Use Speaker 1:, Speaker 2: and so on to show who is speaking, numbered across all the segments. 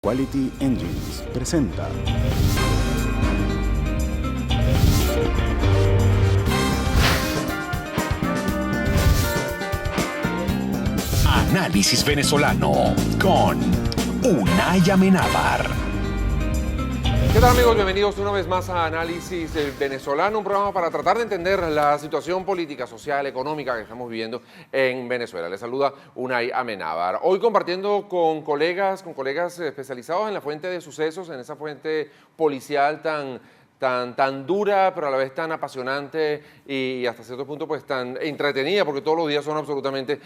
Speaker 1: Quality Engines presenta.
Speaker 2: Análisis venezolano con Unay Amenábar.
Speaker 3: ¿Qué tal, amigos? Bienvenidos una vez más a Análisis Venezolano, un programa para tratar de entender la situación política, social, económica que estamos viviendo en Venezuela. Les saluda Unay Amenábar. Hoy compartiendo con colegas especializados en la fuente de sucesos, en esa fuente policial tan dura, pero a la vez tan apasionante y hasta cierto punto pues tan entretenida, porque todos los días son absolutamente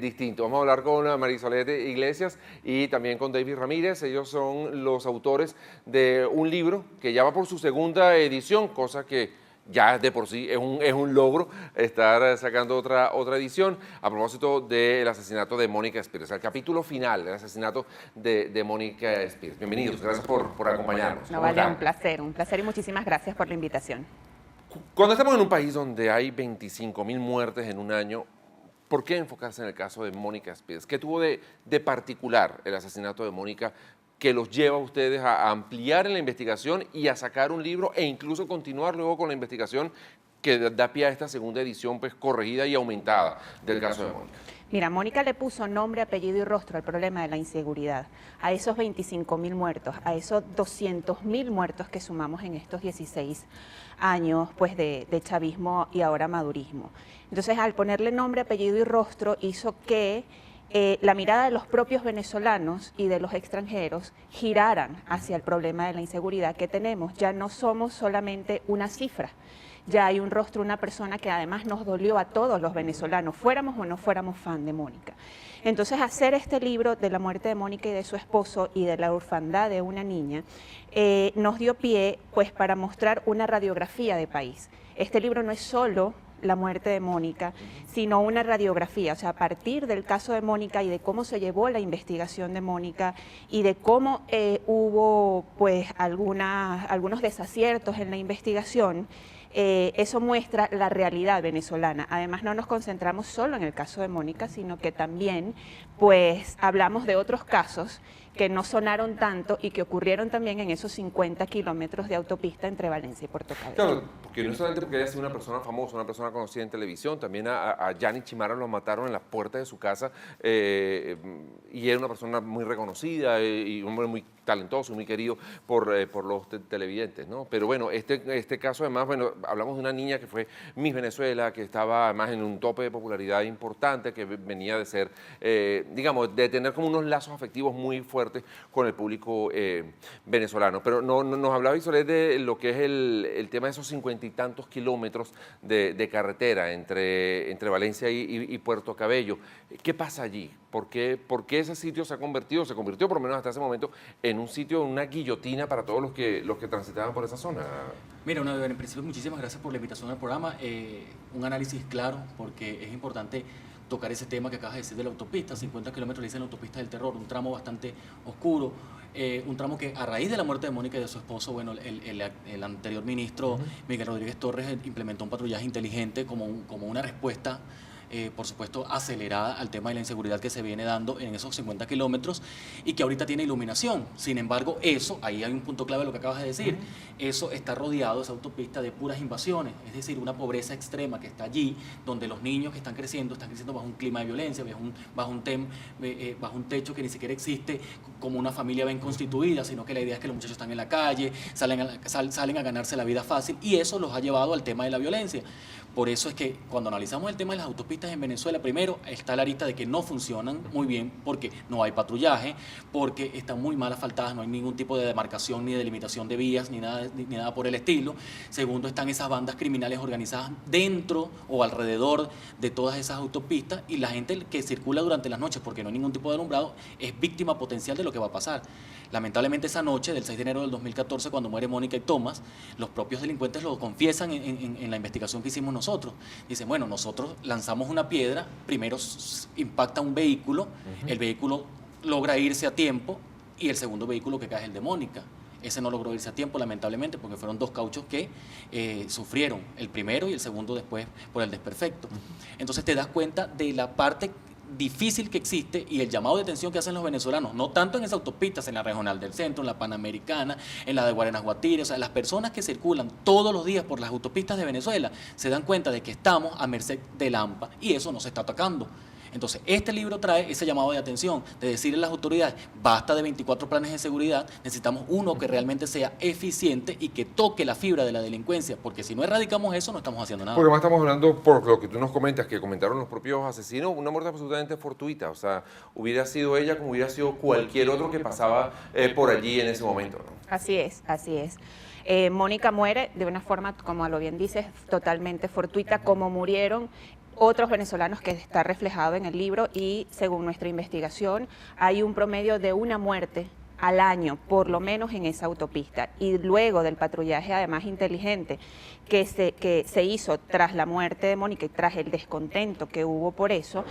Speaker 3: distintos. Vamos a hablar con Marisolet Iglesias y también con David Ramírez. Ellos son los autores de un libro que ya va por su segunda edición, cosa que ya de por sí es un logro estar sacando otra edición a propósito del asesinato de Mónica Spears, el capítulo final del asesinato de Mónica Spears. Bienvenidos, gracias por acompañarnos.
Speaker 4: No, vale, un placer y muchísimas gracias por la invitación.
Speaker 3: Cuando estamos en un país donde hay 25.000 muertes en un año, ¿por qué enfocarse en el caso de Mónica Spears? ¿Qué tuvo de particular el asesinato de Mónica que los lleva a ustedes a ampliar en la investigación y a sacar un libro e incluso continuar luego con la investigación que da pie a esta segunda edición pues corregida y aumentada del caso de Mónica?
Speaker 4: Mira, Mónica le puso nombre, apellido y rostro al problema de la inseguridad, a esos 25.000 muertos, a esos 200.000 muertos que sumamos en estos 16 años pues, de chavismo y ahora madurismo. Entonces, al ponerle nombre, apellido y rostro, hizo que la mirada de los propios venezolanos y de los extranjeros giraran hacia el problema de la inseguridad que tenemos. Ya no somos solamente una cifra, ya hay un rostro, una persona que además nos dolió a todos los venezolanos, fuéramos o no fuéramos fan de Mónica. Entonces, hacer este libro de la muerte de Mónica y de su esposo y de la orfandad de una niña nos dio pie pues, para mostrar una radiografía de país. Este libro no es solo la muerte de Mónica, sino una radiografía, o sea, a partir del caso de Mónica y de cómo se llevó la investigación de Mónica y de cómo hubo pues algunos desaciertos en la investigación, eso muestra la realidad venezolana. Además, no nos concentramos solo en el caso de Mónica, sino que también pues hablamos de otros casos que no sonaron tanto y que ocurrieron también en esos 50 kilómetros de autopista entre Valencia y Puerto Cabello.
Speaker 3: Claro, porque no solamente porque ella es una persona famosa, una persona conocida en televisión, también a Yanni Chimara lo mataron en las puertas de su casa y era una persona muy reconocida y un hombre muy talentoso, muy querido por los televidentes, ¿no? Pero bueno, este caso además, bueno, hablamos de una niña que fue Miss Venezuela, que estaba además en un tope de popularidad importante, que venía de ser, digamos, de tener como unos lazos afectivos muy fuertes con el público venezolano. Pero nos hablaba Isolet de lo que es el tema de esos 50 y tantos kilómetros de carretera entre Valencia y Puerto Cabello. ¿Qué pasa allí? ¿Por qué ese sitio se convirtió por lo menos hasta ese momento, en un sitio, una guillotina para todos los que transitaban por esa zona?
Speaker 5: Mira, en principio muchísimas gracias por la invitación al programa. Un análisis claro, porque es importante tocar ese tema que acabas de decir de la autopista. 50 kilómetros le dicen la autopista del terror, un tramo bastante oscuro, un tramo que a raíz de la muerte de Mónica y de su esposo, bueno, el anterior ministro Miguel Rodríguez Torres implementó un patrullaje inteligente como una respuesta por supuesto acelerada al tema de la inseguridad que se viene dando en esos 50 kilómetros y que ahorita tiene iluminación. Sin embargo, ahí hay un punto clave de lo que acabas de decir, eso está rodeado, esa autopista, de puras invasiones, es decir, una pobreza extrema que está allí, donde los niños que están creciendo bajo un clima de violencia, bajo un techo que ni siquiera existe como una familia bien constituida, sino que la idea es que los muchachos están en la calle, salen a ganarse la vida fácil, y eso los ha llevado al tema de la violencia. Por eso es que cuando analizamos el tema de las autopistas en Venezuela, primero está la arista de que no funcionan muy bien porque no hay patrullaje, porque están muy mal asfaltadas, no hay ningún tipo de demarcación ni delimitación de vías, ni nada por el estilo. Segundo, están esas bandas criminales organizadas dentro o alrededor de todas esas autopistas, y la gente que circula durante las noches, porque no hay ningún tipo de alumbrado, es víctima potencial de lo que va a pasar. Lamentablemente, esa noche del 6 de enero del 2014, cuando muere Mónica y Tomás, los propios delincuentes lo confiesan en la investigación que hicimos nosotros. Dicen, bueno, nosotros lanzamos una piedra, primero impacta un vehículo, el vehículo logra irse a tiempo, y el segundo vehículo que cae es el de Mónica. Ese no logró irse a tiempo, lamentablemente, porque fueron dos cauchos que sufrieron, el primero y el segundo después por el desperfecto. Entonces te das cuenta de la parte difícil que existe y el llamado de atención que hacen los venezolanos, no tanto en esas autopistas, en la regional del centro, en la Panamericana, en la de Guarenas Guatire, o sea, las personas que circulan todos los días por las autopistas de Venezuela se dan cuenta de que estamos a merced del AMPA y eso no se está atacando. Entonces, este libro trae ese llamado de atención, de decirle a las autoridades, basta de 24 planes de seguridad, necesitamos uno que realmente sea eficiente y que toque la fibra de la delincuencia, porque si no erradicamos eso, no estamos haciendo nada.
Speaker 3: Porque más estamos hablando, por lo que tú nos comentas, que comentaron los propios asesinos, una muerte absolutamente fortuita, o sea, hubiera sido ella como hubiera sido cualquier otro que pasaba por allí en ese momento, ¿no?
Speaker 4: Así es, así es. Mónica muere de una forma, como lo bien dices, totalmente fortuita, como murieron otros venezolanos, que está reflejado en el libro, y según nuestra investigación hay un promedio de una muerte al año, por lo menos en esa autopista. Y luego del patrullaje, además inteligente, que se hizo tras la muerte de Mónica y tras el descontento que hubo por eso,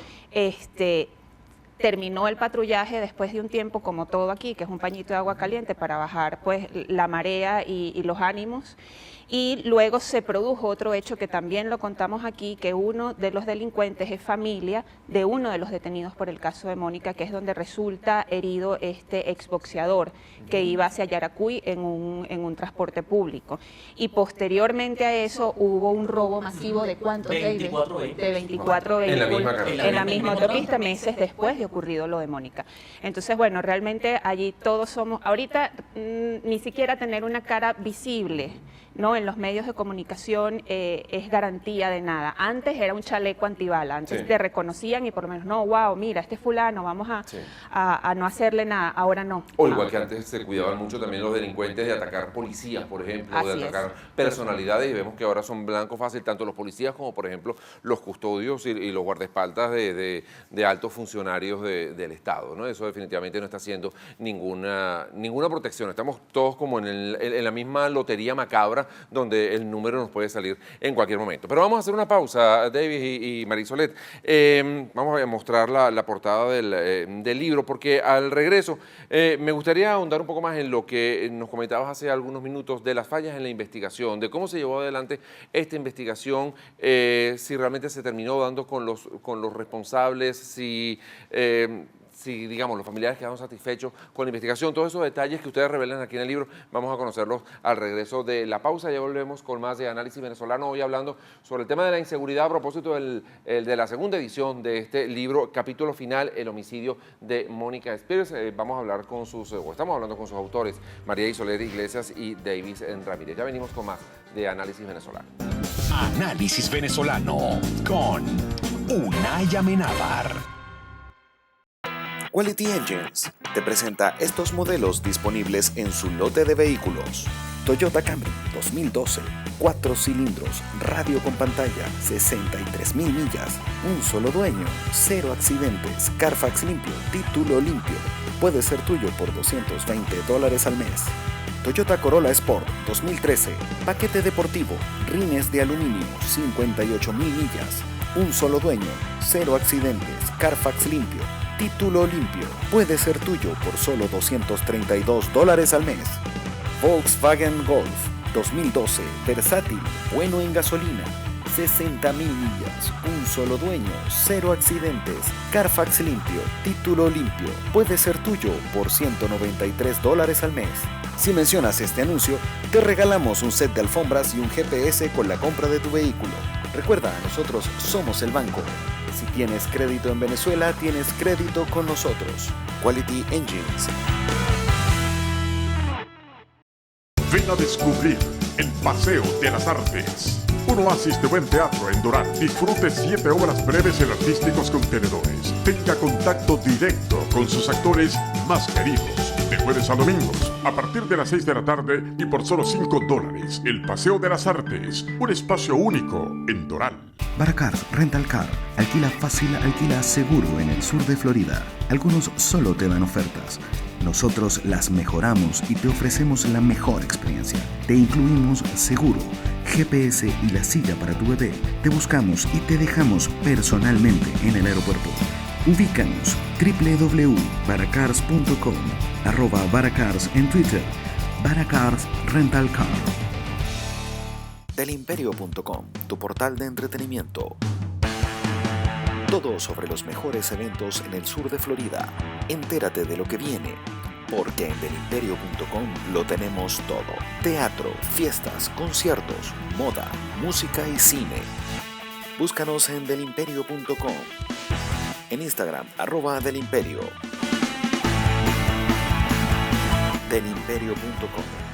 Speaker 4: terminó el patrullaje después de un tiempo, como todo aquí, que es un pañito de agua caliente para bajar pues la marea y los ánimos. Y luego se produjo otro hecho que también lo contamos aquí, que uno de los delincuentes es familia de uno de los detenidos por el caso de Mónica, que es donde resulta herido este exboxeador que iba hacia Yaracuy en un transporte público. Y posteriormente a eso hubo un robo masivo de ¿cuántos?
Speaker 5: 24
Speaker 4: de 24 vehículos
Speaker 3: En
Speaker 4: la misma autopista, meses después de ocurrido lo de Mónica. Entonces, bueno, realmente allí todos somos, ahorita ni siquiera tener una cara visible, ¿no?, en los medios de comunicación es garantía de nada. Antes era un chaleco antibala, antes
Speaker 3: Sí.
Speaker 4: te reconocían y por lo menos, no, wow, mira, este fulano, vamos a no hacerle nada, ahora no.
Speaker 3: O igual que antes se cuidaban mucho también los delincuentes de atacar policías, por ejemplo,
Speaker 4: Así
Speaker 3: de atacar personalidades, y vemos que ahora son blanco fácil tanto los policías como, por ejemplo, los custodios y los guardaespaldas de altos funcionarios del Estado, ¿no? Eso definitivamente no está haciendo ninguna protección. Estamos todos como en la misma lotería macabra, donde el número nos puede salir en cualquier momento. Pero vamos a hacer una pausa, David y Marisolet. Vamos a mostrar la portada del libro, porque al regreso me gustaría ahondar un poco más en lo que nos comentabas hace algunos minutos de las fallas en la investigación, de cómo se llevó adelante esta investigación, si realmente se terminó dando con los responsables, si digamos, los familiares quedaron satisfechos con la investigación. Todos esos detalles que ustedes revelan aquí en el libro, vamos a conocerlos al regreso de la pausa. Ya volvemos con más de Análisis Venezolano, hoy hablando sobre el tema de la inseguridad a propósito de la segunda edición de este libro, capítulo final, el homicidio de Mónica Spears. Vamos a hablar estamos hablando con sus autores, María Isolet Iglesias y Davis Ramírez. Ya venimos con más de Análisis Venezolano.
Speaker 2: Análisis Venezolano con Unay Amenábar.
Speaker 6: Quality Engines te presenta estos modelos disponibles en su lote de vehículos. Toyota Camry 2012, 4 cilindros, radio con pantalla, 63,000 millas, un solo dueño, 0 accidentes, Carfax limpio, título limpio. Puede ser tuyo por $220 al mes. Toyota Corolla Sport 2013, paquete deportivo, rines de aluminio, 58,000 millas, un solo dueño, 0 accidentes, Carfax limpio, título limpio. Puede ser tuyo por solo $232 al mes. Volkswagen Golf 2012, versátil, bueno en gasolina, 60,000 millas, un solo dueño, 0 accidentes, Carfax limpio, título limpio. Puede ser tuyo por $193 al mes. Si mencionas este anuncio, te regalamos un set de alfombras y un GPS con la compra de tu vehículo. Recuerda, nosotros somos el banco. Si tienes crédito en Venezuela, tienes crédito con nosotros. Quality Engines.
Speaker 7: Ven a descubrir el Paseo de las Artes. Un oasis de buen teatro en Doral. Disfrute 7 obras breves en artísticos contenedores. Tenga contacto directo con sus actores más queridos. De jueves a domingos, a partir de las 6 de la tarde y por solo $5. El Paseo de las Artes, un espacio único en Doral.
Speaker 1: Baracars Rental Car. Alquila fácil, alquila seguro en el sur de Florida. Algunos solo te dan ofertas. Nosotros las mejoramos y te ofrecemos la mejor experiencia. Te incluimos seguro, GPS y la silla para tu bebé. Te buscamos y te dejamos personalmente en el aeropuerto. Ubícanos www.baracars.com, @Baracars en Twitter, Baracars Rental Car.
Speaker 6: Delimperio.com, tu portal de entretenimiento. Todo sobre los mejores eventos en el sur de Florida. Entérate de lo que viene, porque en delimperio.com lo tenemos todo. Teatro, fiestas, conciertos, moda, música y cine. Búscanos en delimperio.com. En Instagram, @delimperio. Delimperio.com.